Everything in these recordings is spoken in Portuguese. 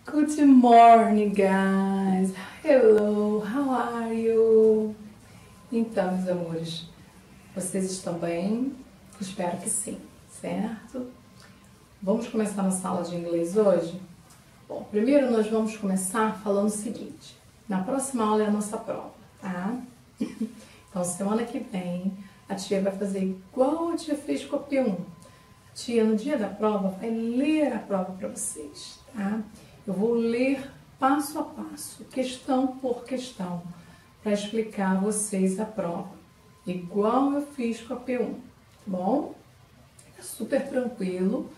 Good morning, guys. Hello, how are you? Então, meus amores, vocês estão bem? Espero que sim, certo? Vamos começar nossa aula de inglês hoje? Bom, primeiro nós vamos começar falando o seguinte. Na próxima aula é a nossa prova, tá? Então, semana que vem, a tia vai fazer igual a tia fez com a P1. A tia, no dia da prova, vai ler a prova para vocês, tá? Eu vou ler passo a passo, questão por questão, para explicar a vocês a prova, igual eu fiz com a P1, tá bom? É super tranquilo,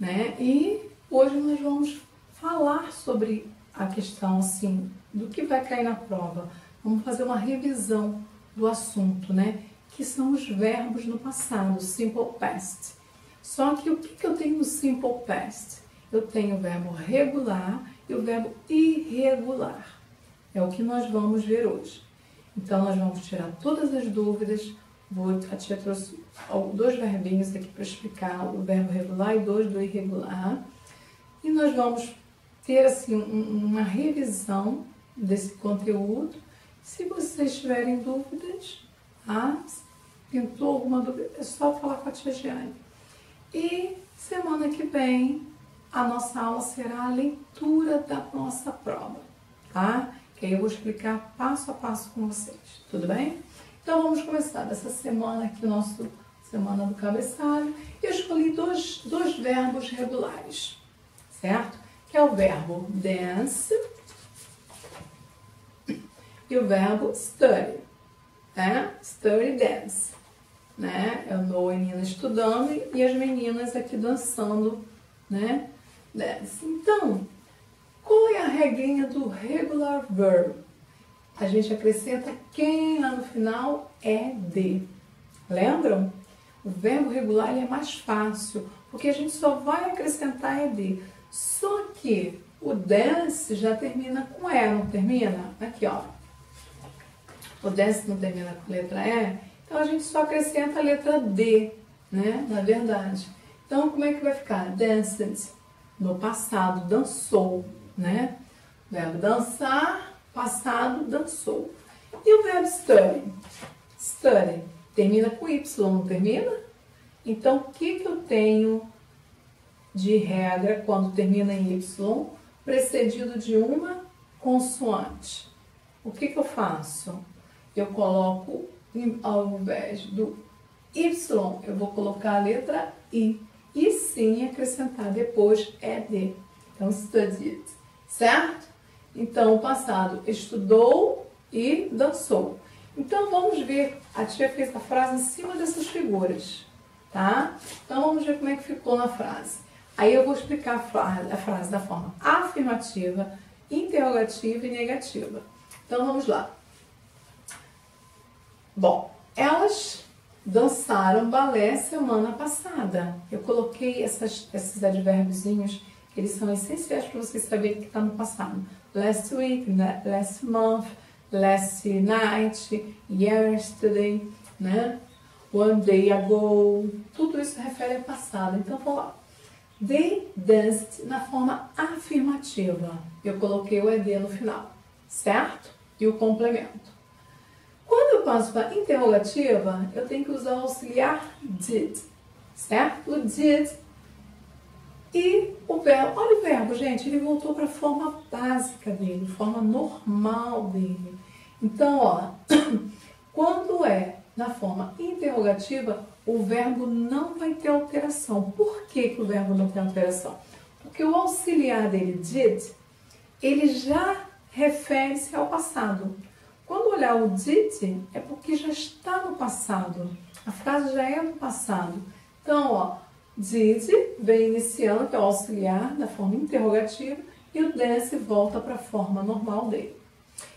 né? E hoje nós vamos falar sobre a questão, assim, do que vai cair na prova. Vamos fazer uma revisão do assunto, né? Que são os verbos no passado, simple past. Só que o que eu tenho no simple past? Eu tenho o verbo regular e o verbo irregular. É o que nós vamos ver hoje. Então, nós vamos tirar todas as dúvidas. A tia trouxe 2 verbinhos aqui para explicar o verbo regular e 2 do irregular. E nós vamos ter, assim, uma revisão desse conteúdo. Se vocês tiverem dúvidas, pintou alguma dúvida, é só falar com a tia Giane. E semana que vem, a nossa aula será a leitura da nossa prova, tá? Que aí eu vou explicar passo a passo com vocês, tudo bem? Então vamos começar dessa semana aqui, nossa semana do cabeçalho. Eu escolhi dois verbos regulares, certo? Que é o verbo dance e o verbo study, né? Study dance, né? Eu dou a menina estudando e as meninas aqui dançando, né? Dance. Então, qual é a regrinha do regular verb? A gente acrescenta quem lá no final é de. Lembram? O verbo regular é mais fácil, porque a gente só vai acrescentar é de. Só que o dance já termina com E, não termina? Aqui, ó. O dance não termina com letra E, então a gente só acrescenta a letra D, né? Na verdade. Então, como é que vai ficar? Danced. No passado, dançou, né? Verbo dançar, passado, dançou. E o verbo study? Study termina com Y, não termina? Então, o que eu tenho de regra quando termina em Y, precedido de uma consoante? O que eu faço? Eu coloco, ao invés do Y, eu vou colocar a letra I. E sim acrescentar depois ED. Então, studied, certo? Então, o passado estudou e dançou. Então, vamos ver. A tia fez a frase em cima dessas figuras, tá? Então, vamos ver como é que ficou na frase. Aí eu vou explicar a frase da forma afirmativa, interrogativa e negativa. Então, vamos lá. Bom, elas dançaram balé semana passada. Eu coloquei esses advérbiozinhos, que eles são essenciais para vocês saberem que está no passado. Last week, last month, last night, yesterday, né? One day ago. Tudo isso refere ao passado. Então, vamos lá. They danced na forma afirmativa. Eu coloquei o ED no final, certo? E o complemento. Quando eu passo para interrogativa, eu tenho que usar o auxiliar did, certo? O did e o verbo. Olha o verbo, gente, ele voltou para a forma básica dele, forma normal dele. Então, ó, quando é na forma interrogativa, o verbo não vai ter alteração. Por que o verbo não tem alteração? Porque o auxiliar dele, did, ele já refere-se ao passado. Quando olhar o did, é porque já está no passado. A frase já é no passado. Então, ó, did vem iniciando, que é o auxiliar da forma interrogativa, e o dance volta para a forma normal dele.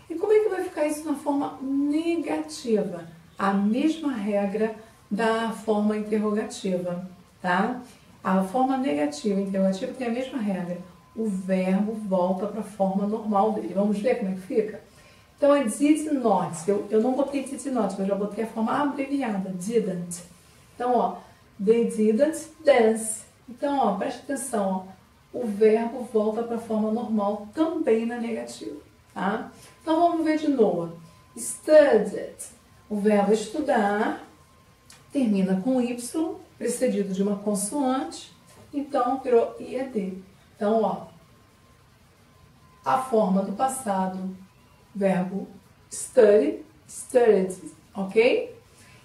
E como é que vai ficar isso na forma negativa? A mesma regra da forma interrogativa, tá? A forma negativa e interrogativa tem a mesma regra. O verbo volta para a forma normal dele. Vamos ver como é que fica? Então, é did not. Eu não botei did not, eu já botei a forma abreviada, didn't. Então, ó, they didn't dance. Então, ó, presta atenção, ó. o verbo volta para a forma normal também na negativa, tá? Então vamos ver de novo. Studied. O verbo estudar termina com Y, precedido de uma consoante, então virou IED. Então, ó, a forma do passado, verbo study, studied, ok?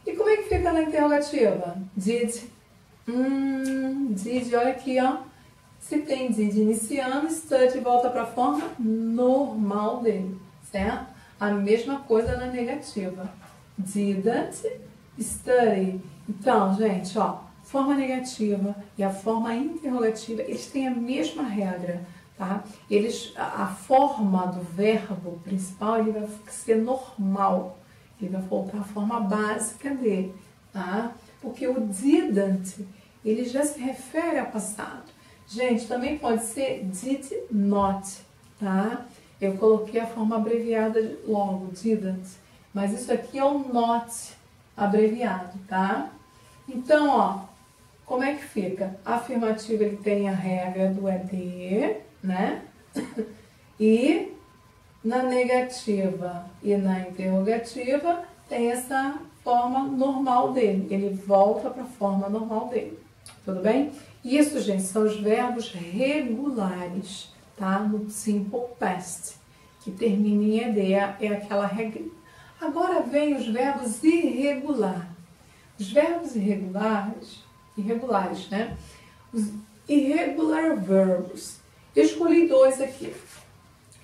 E como é que fica na interrogativa? Did. Did, olha aqui, ó. Se tem did iniciando, study volta para a forma normal dele, certo? A mesma coisa na negativa. Didn't study. Então, gente, ó, forma negativa e a forma interrogativa, eles têm a mesma regra, tá? A forma do verbo principal, ele vai ser normal. Ele vai voltar à forma básica dele, tá? Porque o didn't, ele já se refere ao passado. Gente, também pode ser did not, tá? Eu coloquei a forma abreviada logo, didn't. Mas isso aqui é o not abreviado, tá? Então, ó, como é que fica? A afirmativa, ele tem a regra do ED, né? E na negativa e na interrogativa tem essa forma normal dele. Ele volta para a forma normal dele. Tudo bem? Isso, gente, são os verbos regulares, tá? No simple past, que termina em ED, é aquela regra. Agora vem os verbos irregulares. Os verbos irregulares, né? Os irregular verbs. Eu escolhi dois aqui,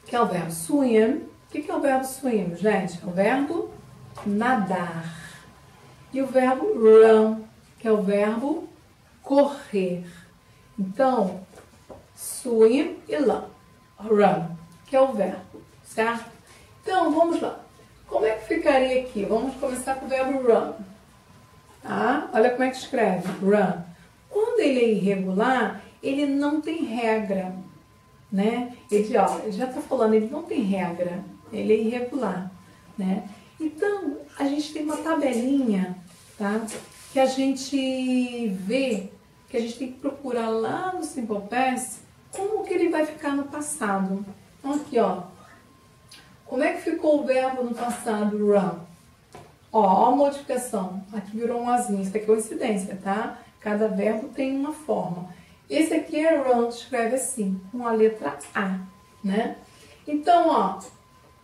que é o verbo swim. O que é o verbo swim, gente? É o verbo nadar. E o verbo run, que é o verbo correr. Então, swim e run, que é o verbo, certo? Então, vamos lá. Como é que ficaria aqui? Vamos começar com o verbo run. Tá? Olha como é que escreve, run. Quando ele é irregular, ele não tem regra, né? Ele, ó, já está falando, ele não tem regra, ele é irregular, né? Então, a gente tem uma tabelinha, tá? Que a gente vê, que a gente tem que procurar lá no Simple Past, como que ele vai ficar no passado. Então, aqui, ó. Como é que ficou o verbo no passado, run? Ó a modificação. Aqui virou um azinho. Isso aqui é coincidência, tá? Cada verbo tem uma forma. Esse aqui é run, escreve assim, com a letra A, né? Então, ó,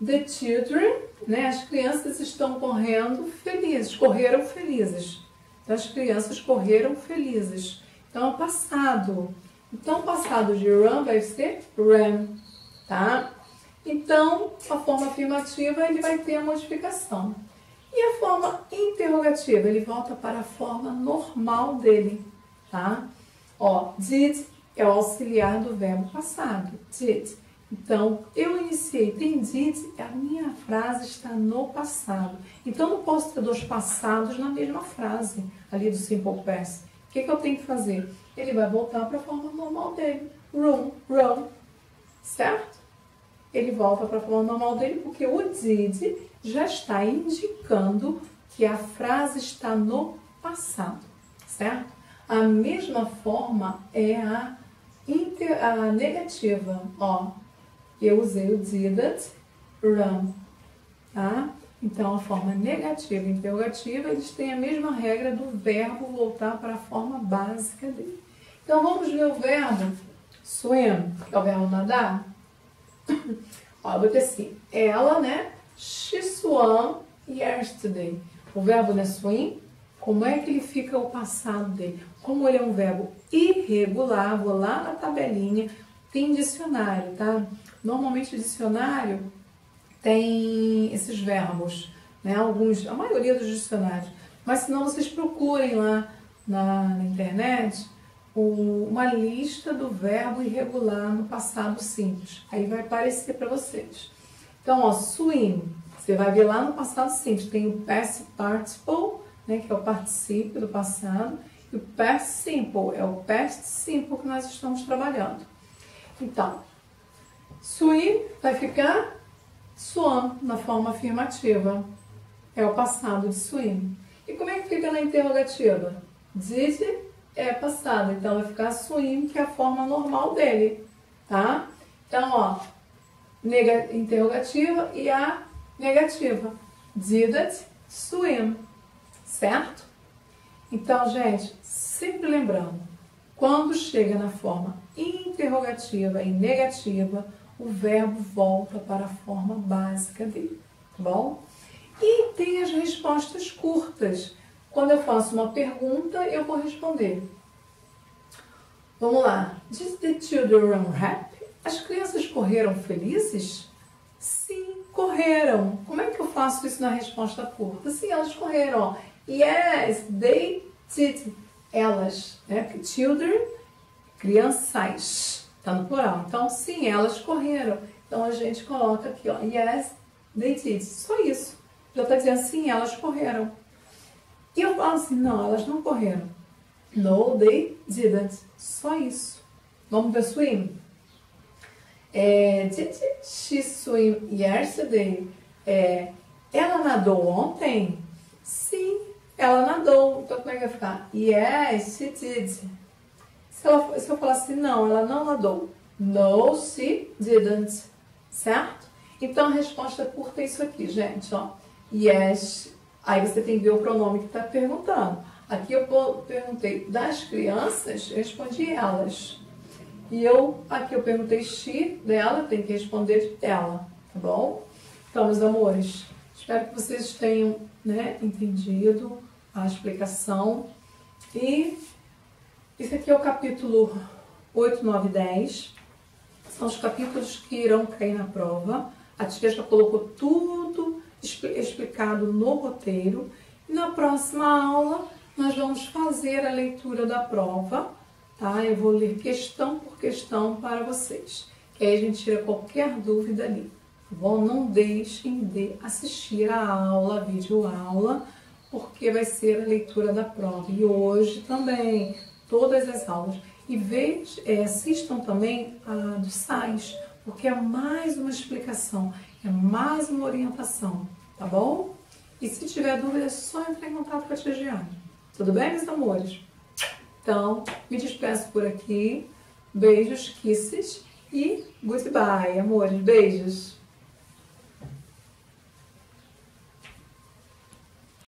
the children, né? As crianças estão correndo felizes, correram felizes. Então, as crianças correram felizes. Então, é passado. Então, o passado de run vai ser ran, tá? Então, a forma afirmativa, ele vai ter a modificação. E a forma interrogativa, ele volta para a forma normal dele, tá? Ó, did é o auxiliar do verbo passado, did. Então, eu iniciei, tem did, a minha frase está no passado. Então, não posso ter dois passados na mesma frase, ali do Simple Past. O que eu tenho que fazer? Ele vai voltar para a forma normal dele, run, certo? Ele volta para a forma normal dele porque o did já está indicando que a frase está no passado, certo? A mesma forma é a negativa, ó. Eu usei o didn't run, tá? Então, a forma negativa e interrogativa, eles têm a mesma regra do verbo voltar para a forma básica dele. Então, vamos ver o verbo swim, que é o verbo nadar. Ó, eu vou ter assim, ela, né? She swam yesterday. O verbo, né, swim, como é que ele fica o passado dele? Como ele é um verbo irregular, vou lá na tabelinha, tem dicionário, tá? Normalmente o dicionário tem esses verbos, né? A maioria dos dicionários. Mas se não, vocês procurem lá na internet uma lista do verbo irregular no passado simples. Aí vai aparecer para vocês. Então, ó, swim, você vai ver lá no passado simples. Tem o past participle, né, que é o particípio do passado. E o past simple, é o past simple que nós estamos trabalhando. Então, swim vai ficar swam na forma afirmativa. É o passado de swim. E como é que fica na interrogativa? Did é passado. Então, vai ficar swim, que é a forma normal dele, tá? Então, ó, interrogativa e a negativa. Didn't swim, certo? Então, gente, sempre lembrando, quando chega na forma interrogativa e negativa, o verbo volta para a forma básica dele, tá bom? E tem as respostas curtas. Quando eu faço uma pergunta, eu vou responder. Vamos lá. Did the children run happy? As crianças correram felizes? Sim, correram. Como é que eu faço isso na resposta curta? Sim, elas correram. Ó. Yes, they did. Elas, né? Children, crianças. Tá no plural. Então, sim, elas correram. Então, a gente coloca aqui, ó. Yes, they did. Só isso. Já tá dizendo, sim, elas correram. E eu falo assim, não, elas não correram. No, they didn't. Só isso. Vamos ver swim? Did she swim yesterday? Ela nadou ontem? Sim, ela nadou. Então, como é que vai ficar? Yes, she did. Se eu falar assim, não, ela não nadou. No, she didn't. Certo? Então, a resposta curta é isso aqui, gente, ó. Yes. Aí você tem que ver o pronome que está perguntando. Aqui eu perguntei das crianças, eu respondi elas. E aqui eu perguntei she, dela, tem que responder dela, tá bom? Então, meus amores, espero que vocês tenham, né, entendido a explicação. E esse aqui é o capítulo 8, 9 e 10. São os capítulos que irão cair na prova. A tia já colocou tudo explicado no roteiro. E na próxima aula nós vamos fazer a leitura da prova, tá? Eu vou ler questão por questão para vocês, que aí a gente tira qualquer dúvida ali, tá bom? Não deixem de assistir a aula, a videoaula, porque vai ser a leitura da prova. E hoje também, todas as aulas. E assistam também a do SAIS, porque é mais uma explicação, é mais uma orientação, tá bom? E se tiver dúvida, é só entrar em contato com a tia Giane. Tudo bem, meus amores? Então, me despeço por aqui. Beijos, kisses e goodbye, amores. Beijos.